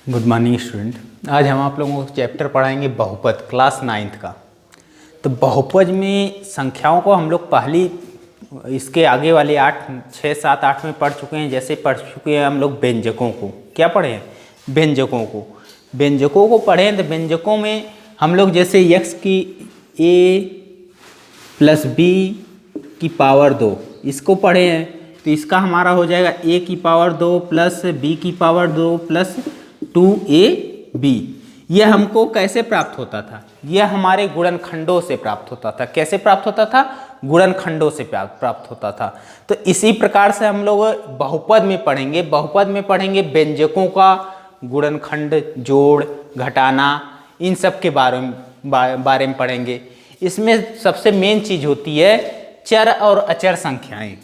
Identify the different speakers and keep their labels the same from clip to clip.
Speaker 1: Good morning student. आज हम आप लोगों को चैप्टर पढ़ाएंगे बहुपद, क्लास 9th का। तो बहुपद में संख्याओं को हम लोग पहली इसके आगे वाले 8, 6, 7, 8 में पढ़ चुके हैं। जैसे पढ़ चुके हैं हम लोग व्यंजकों को। क्या पढ़े हैं? व्यंजकों को पढ़े हैं। तो व्यंजकों में हम लोग जैसे x की a प्लस b की पावर 2 इसको पढ़े हैं। तो इसका हमारा हो जाएगा a की पावर 2 प्लस b की पावर 2 प्लस 2ab। यह हमको कैसे प्राप्त होता था? यह हमारे गुणनखंडों से प्राप्त होता था। कैसे प्राप्त होता था? गुणनखंडों से प्राप्त होता था। तो इसी प्रकार से हम लोग बहुपद में पढ़ेंगे। बहुपद में पढ़ेंगे व्यंजकों का गुणनखंड, जोड़, घटाना, इन सब के बारे में पढ़ेंगे। इसमें सबसे मेन चीज होती है चर और अचर संख्याएं।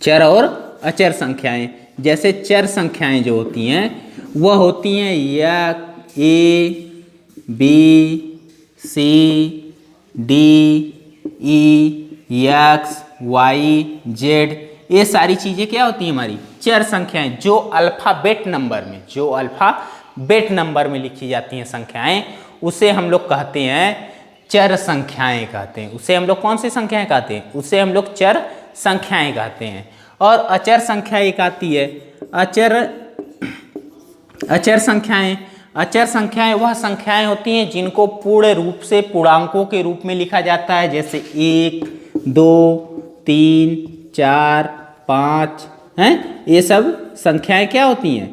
Speaker 1: चर और अचर संख्याएं, जैसे चर संख्याएं जो होती हैं वह होती हैं ए, बी, सी, डी, ई, एक्स, वाई, जेड। ये सारी चीजें क्या होती हैं? हमारी चर संख्याएं, जो अल्फाबेट नंबर में लिखी जाती हैं संख्याएं, उसे हम लोग कहते हैं चर संख्याएं कहते हैं। उसे हम लोग कौन सी संख्याएं कहते हैं? उसे हम लोग चर संख्याएं कहते हैं। और अचर संख्या एक आती है अचर संख्याएं। अचर संख्याएं वह संख्याएं होती हैं जिनको पूर्ण रूप से पूर्णांकों के रूप में लिखा जाता है। जैसे 1, 2, 3, 4, 5 हैं। ये सब संख्याएं क्या होती हैं?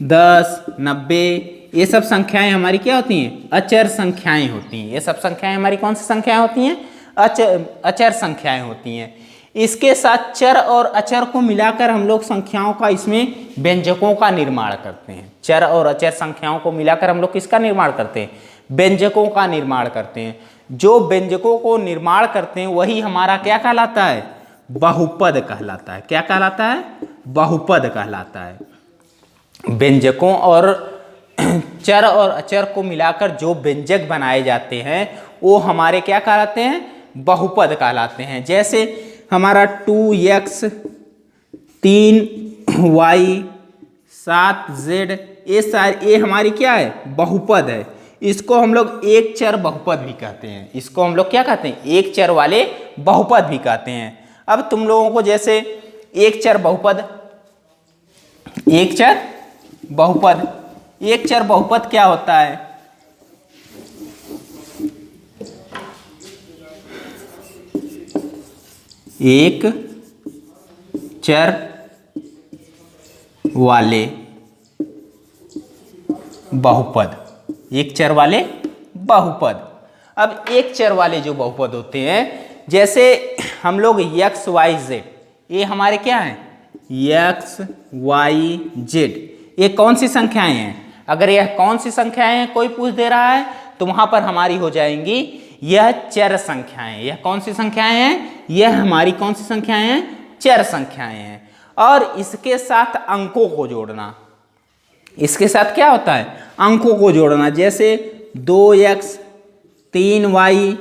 Speaker 1: 10, 90, ये सब संख्याएं हमारी क्या होती हैं? अचर संख्याएं होती हैं। ये सब संख्याएं हमारी कौन सी संख्याएं होती हैं? अचर संख्याएं होती हैं। इसके साथ चर और अचर को मिलाकर हम लोग संख्याओं का, इसमें व्यंजकों का निर्माण करते हैं। चर और अचर संख्याओं को मिलाकर हम लोग किसका निर्माण करते हैं? व्यंजकों का निर्माण करते हैं। जो व्यंजकों को निर्माण करते हैं वही हमारा क्या कहलाता है? बहुपद कहलाता है। क्या कहलाता है? बहुपद कहलाता है। व्यंजकों और चर और अचर को मिलाकर जो व्यंजक बनाए जाते हैं वो हमारे क्या कहलाते हैं? बहुपद कहलाते हैं। जैसे हमारा 2x 3y 7z, ये हमारी क्या है? बहुपद है। इसको हम लोग एक चर बहुपद भी कहते हैं। इसको हम लोग क्या कहते हैं? एक चर वाले बहुपद भी कहते हैं। अब तुम लोगों को जैसे एक चर बहुपद क्या होता है? एक चर वाले बहुपद। एक चर वाले बहुपद। अब एक चर वाले जो बहुपद होते हैं, जैसे हम लोग x, y, z, ये हमारे क्या हैं? x, y, z, ये कौन सी संख्याएं हैं? अगर यह कौन सी संख्याएं हैं कोई पूछ दे रहा है तो वहां पर हमारी हो जाएंगी यह चर संख्याएं। यह कौन सी संख्याएं हैं? यह हमारी कौन सी संख्याएं हैं? चर संख्याएं हैं। और इसके साथ अंकों को जोड़ना। इसके साथ क्या होता है? अंकों को जोड़ना। जैसे 2x 3y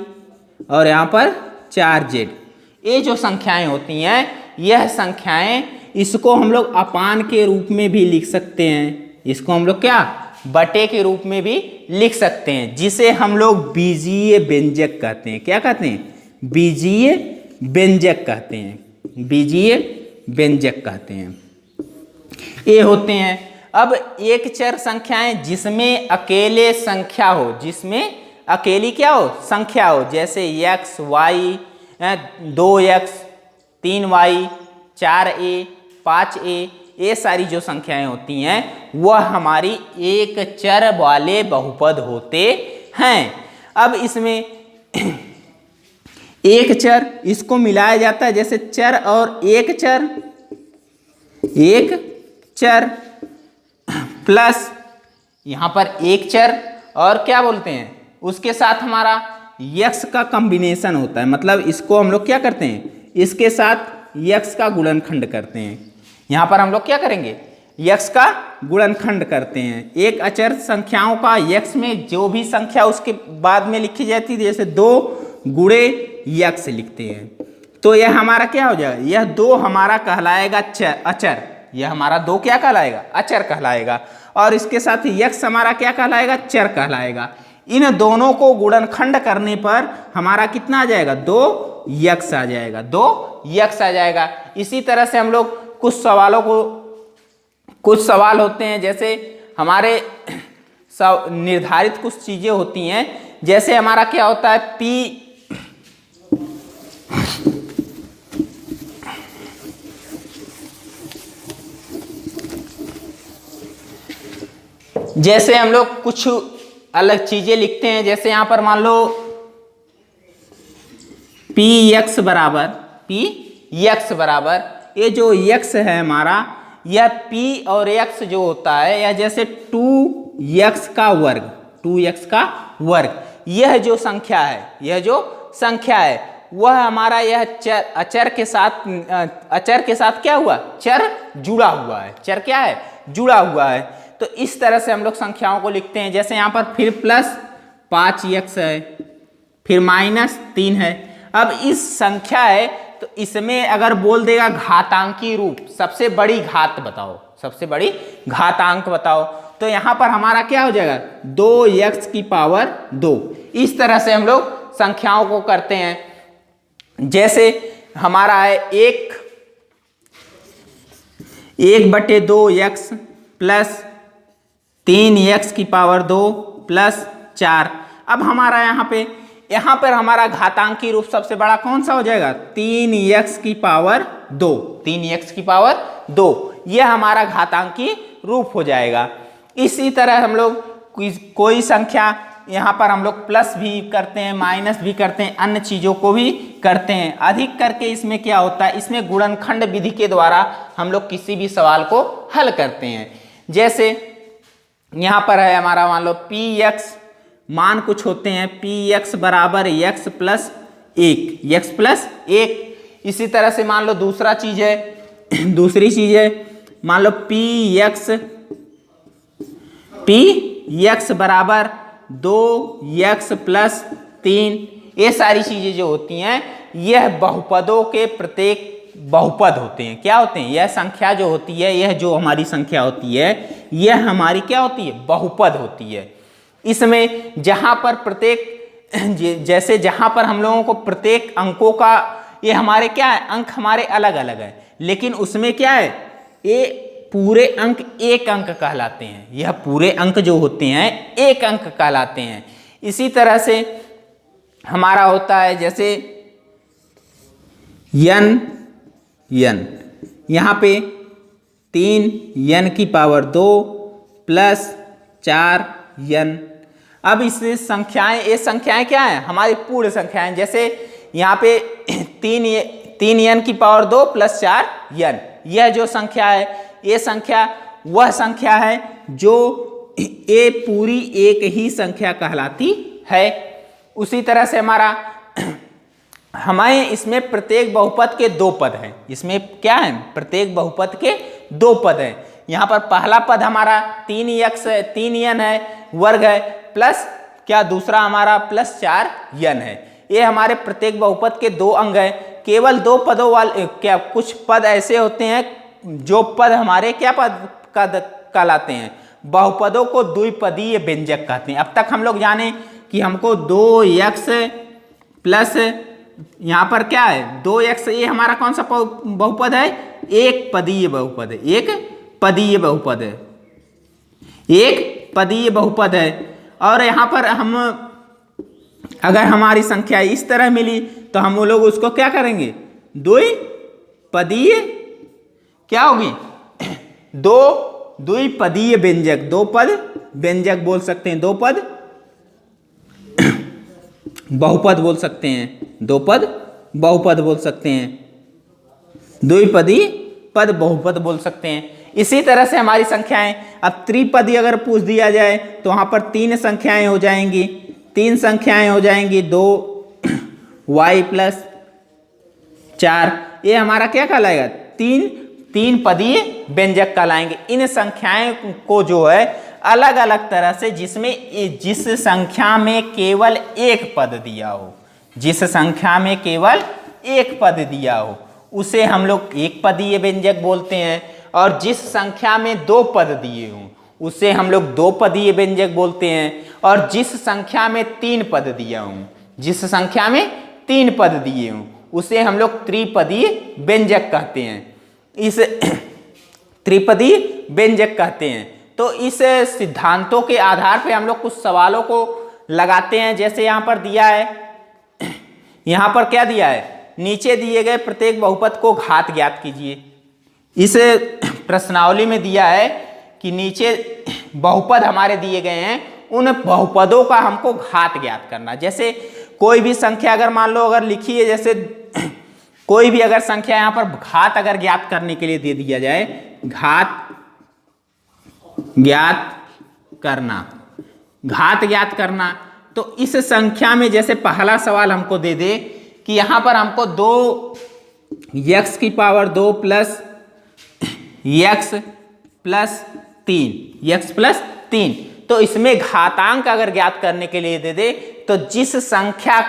Speaker 1: और यहाँ पर 4z, ये जो संख्याएं होती हैं, यह संख्याएं, इसको हम लोग अपान के रूप में भी लिख सकते हैं। इसको हम लोग क्या? बटे के रूप में भी लिख सकते हैं, जिसे हम लोग बीजीय व्यंजक कहते हैं। क्या कहते हैं? बीजीय व्यंजक कहते हैं। बीजीय व्यंजक कहते हैं। ये होते हैं। अब एक चर संख्याएं जिसमें अकेले संख्या हो, जिसमें अकेली क्या हो? संख्या हो। जैसे x, y 2x 3y 4a 5a, ये सारी जो संख्याएं होती हैं वह हमारी एक चर वाले बहुपद होते हैं। अब इसमें एक चर, इसको मिलाया जाता है। जैसे चर और एक चर प्लस यहां पर एक चर और क्या बोलते हैं? उसके साथ हमारा x का कॉम्बिनेशन होता है। मतलब इसको हम लोग क्या करते हैं? इसके साथ x का गुणनखंड करते हैं। यहां पर हम लोग क्या करेंगे? x का गुणनखंड करते हैं। एक अचर संख्याओं का x में जो भी संख्या उसके बाद में लिखी जाती है, जैसे 2 गुणे x लिखते हैं, तो यह हमारा क्या हो जाएगा? यह 2 हमारा कहलाएगा अचर। यह हमारा 2 क्या कहलाएगा, अचर कहलाएगा। और इसके साथ यक्स हमारा क्या कहलाएगा, चर कहलाएगा। इन दोनों को गुणनखंड करने पर हमारा कितना आ जाएगा, 2 यक्स आ जाएगा, 2 यक्स आ जाएगा। इसी तरह से हम लोग कुछ सवाल होते हैं, जैसे हमारे निर्धारित कुछ चीजें होती हैं, जैसे हमारा क्या होता है P, जैसे हम लोग कुछ अलग चीजें लिखते हैं, जैसे यहां पर मान लो पी यक्स बराबर ये जो यक्स है हमारा, यह पी और यक्स जो होता है यह जैसे 2x का वर्ग, यह जो संख्या है वह हमारा यह अचर के साथ क्या हुआ, चर जुड़ा हुआ है, चर क्या है, जुड़ा हुआ है। तो इस तरह से हम लोग संख्याओं को लिखते हैं। जैसे यहाँ पर फिर प्लस 5x है, फिर -3 है। अब इस संख्या है तो इसमें अगर बोल देगा घातांकी रूप, सबसे बड़ी घात बताओ, तो यहाँ पर हमारा क्या हो जाएगा, 2x की पावर 2। इस तरह से हम लोग संख्याओं को करते हैं। जैसे हमारा है 1/2x प्लस 3x की पावर 2 प्लस 4। अब हमारा यहाँ पर हमारा घातांकी रूप सबसे बड़ा कौन सा हो जाएगा, 3x की पावर 2, यह हमारा घातांकी रूप हो जाएगा। इसी तरह हम लोग कोई संख्या यहाँ पर हम लोग प्लस भी करते हैं, माइनस भी करते हैं, अन्य चीज़ों को भी करते हैं। अधिक करके इसमें क्या होता है, इसमें गुणनखंड विधि के द्वारा हम लोग किसी भी सवाल को हल करते हैं। जैसे यहाँ पर है हमारा मान लो px, मान कुछ होते हैं px बराबर x प्लस 1। इसी तरह से मान लो दूसरी चीज है मान लो px बराबर 2x प्लस 3। ये सारी चीजें जो होती हैं यह बहुपदों के प्रत्येक बहुपद होते हैं। क्या होते हैं, यह संख्या जो होती है, यह जो हमारी संख्या होती है यह हमारी क्या होती है, बहुपद होती है। इसमें जहां पर जैसे जहां पर हम लोगों को प्रत्येक अंकों का, ये हमारे क्या है, अंक हमारे अलग अलग है, लेकिन उसमें क्या है, ये पूरे अंक एक अंक कहलाते हैं। यह पूरे अंक जो होते हैं एक अंक कहलाते हैं। इसी तरह से हमारा होता है जैसे n, यहाँ पे 3n की पावर 2 प्लस 4n। अब इससे ये संख्याएं क्या है, हमारी पूर्ण संख्याएं। जैसे यहाँ पे 3n की पावर 2 प्लस 4n, यह जो संख्या है, ये संख्या वह संख्या है जो ये पूरी एक ही संख्या कहलाती है। उसी तरह से हमें इसमें प्रत्येक बहुपद के 2 पद हैं। इसमें क्या है, प्रत्येक बहुपद के 2 पद हैं। यहाँ पर पहला पद हमारा 3n है, वर्ग है, प्लस क्या दूसरा हमारा प्लस 4n है। ये हमारे प्रत्येक बहुपद के 2 अंग है। केवल 2 पदों वाले क्या कुछ पद ऐसे होते हैं जो पद हमारे क्या पद कहलाते हैं, बहुपदों को द्विपदीय व्यंजक कहते हैं। अब तक हम लोग जाने कि हमको 2x प्लस यहाँ पर क्या है 2x, ये हमारा कौन सा बहुपद है, एक पदीय बहुपद है। और यहाँ पर हम अगर हमारी संख्या इस तरह मिली तो हम लोग उसको क्या करेंगे, द्विपदीय क्या होगी, द्विपदीय व्यंजक, 2 पद व्यंजक बोल सकते हैं, 2 पद बहुपद बोल सकते हैं, 2 पद बहुपद बोल सकते हैं, द्विपदी पद बहुपद बोल सकते हैं। इसी तरह से हमारी संख्याएं, अब त्रिपदी अगर पूछ दिया जाए तो वहां पर 3 संख्याएं हो जाएंगी, 2y प्लस 4। ये हमारा क्या कहलाएगा, 3 पदीय व्यंजक कहलाएंगे। इन संख्याएं को जो है अलग अलग तरह से, जिस संख्या में केवल एक पद दिया हो, उसे हम लोग एक पदीय व्यंजक बोलते हैं। और जिस संख्या में 2 पद दिए हों उसे हम लोग 2 पदीय व्यंजक बोलते हैं, और जिस संख्या में 3 पद दिया हूं, जिस संख्या में 3 पद दिए हों उसे हम लोग त्रिपदीय व्यंजक कहते हैं। इस त्रिपदीय व्यंजक कहते हैं। तो इस सिद्धांतों के आधार पे हम लोग कुछ सवालों को लगाते हैं। जैसे यहाँ पर दिया है, यहाँ पर क्या दिया है, नीचे दिए गए प्रत्येक बहुपद को घात ज्ञात कीजिए। इस प्रश्नावली में दिया है कि नीचे बहुपद हमारे दिए गए हैं, उन बहुपदों का हमको घात ज्ञात करना। जैसे कोई भी संख्या अगर मान लो अगर लिखी है, जैसे कोई भी अगर संख्या यहाँ पर घात अगर ज्ञात करने के लिए दे दिया जाए, घात ज्ञात करना, घात ज्ञात करना, तो इस संख्या में जैसे पहला सवाल हमको दे दे कि यहाँ पर हमको 2x की power 2 plus x plus 3, x plus 3, तो इसमें घातांक अगर ज्ञात करने के लिए दे दे तो जिस संख्या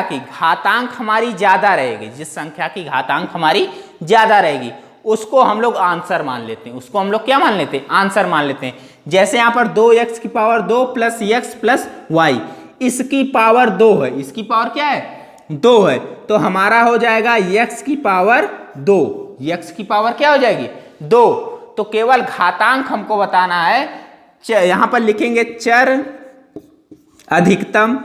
Speaker 1: की घातांक हमारी ज्यादा रहेगी, जिस संख्या की घातांक हमारी ज्यादा रहेगी उसको हम लोग आंसर मान लेते हैं। उसको हम लोग क्या मान लेते हैं, आंसर मान लेते हैं। जैसे यहाँ पर 2x की power 2 plus x plus y, इसकी पावर 2 है, इसकी पावर क्या है, 2 है, तो हमारा हो जाएगा x की पावर 2, x की पावर क्या हो जाएगी, 2। तो केवल घातांक हमको बताना है। यहां पर लिखेंगे चर अधिकतम,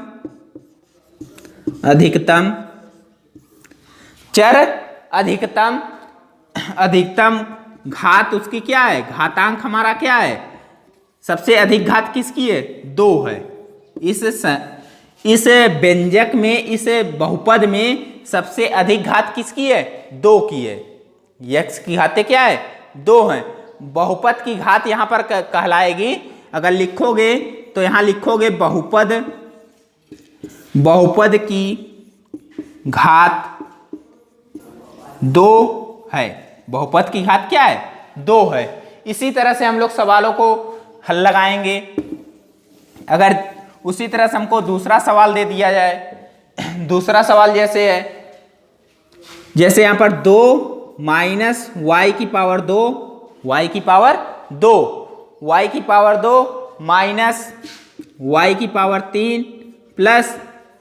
Speaker 1: चर अधिकतम घात उसकी क्या है, घातांक हमारा क्या है, सबसे अधिक घात किसकी है, 2 है। इस व्यंजक में, इस बहुपद में सबसे अधिक घात किसकी है, 2 की है। x की घातें क्या है, 2 है। बहुपद की घात यहां पर कहलाएगी, अगर लिखोगे तो यहां लिखोगे बहुपद की घात 2 है, बहुपद की घात क्या है, 2 है। इसी तरह से हम लोग सवालों को हल लगाएंगे। अगर उसी तरह से हमको दूसरा सवाल दे दिया जाए, दूसरा सवाल जैसे है, जैसे यहां पर 2 माइनस y की पावर 2, y की पावर 2, y की पावर 2 माइनस y की पावर 3 प्लस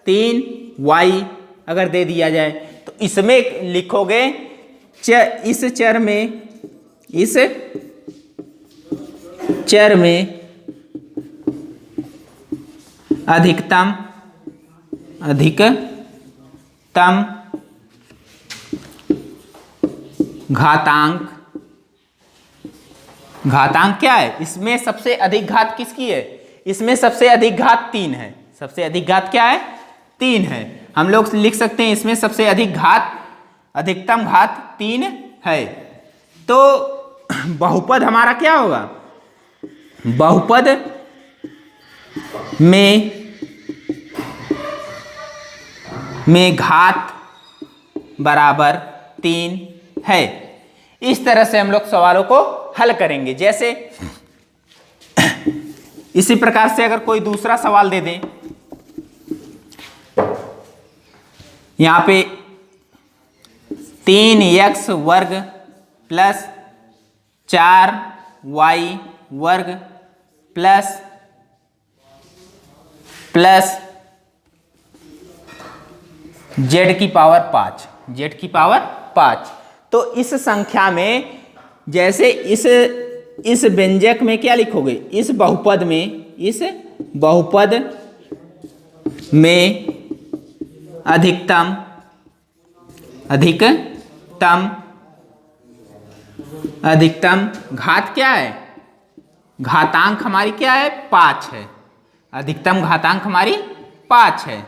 Speaker 1: 3y अगर दे दिया जाए तो इसमें लिखोगे इस चर में अधिकतम घातांक क्या है, इसमें सबसे अधिक घात किसकी है, इसमें सबसे अधिक घात 3 है। सबसे अधिक घात क्या है, 3 है। हम लोग लिख सकते हैं इसमें सबसे अधिक घात, अधिकतम घात 3 है। तो बहुपद हमारा क्या होगा, बहुपद में घात बराबर 3 है। इस तरह से हम लोग सवालों को हल करेंगे। जैसे इसी प्रकार से अगर कोई दूसरा सवाल दे दें, यहां पे 3x वर्ग प्लस 4y वर्ग प्लस z की पावर 5, z की पावर 5। तो इस संख्या में जैसे इस व्यंजक में क्या लिखोगे, इस बहुपद में अधिकतम घात क्या है, घातांक हमारी क्या है, 5 है। अधिकतम घातांक हमारी 5 है।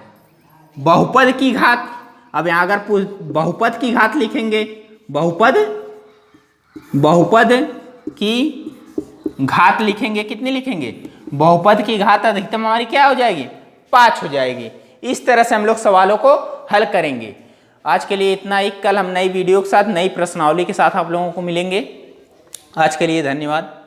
Speaker 1: बहुपद की घात, अब यहां अगर बहुपद की घात लिखेंगे, बहुपद की घात लिखेंगे, कितनी लिखेंगे, बहुपद की घात अधिकतम हमारी क्या हो जाएगी, 5 हो जाएगी। इस तरह से हम लोग सवालों को हल करेंगे। आज के लिए इतना ही। कल हम नई वीडियो के साथ, नई प्रश्नावली के साथ आप लोगों को मिलेंगे। आज के लिए धन्यवाद।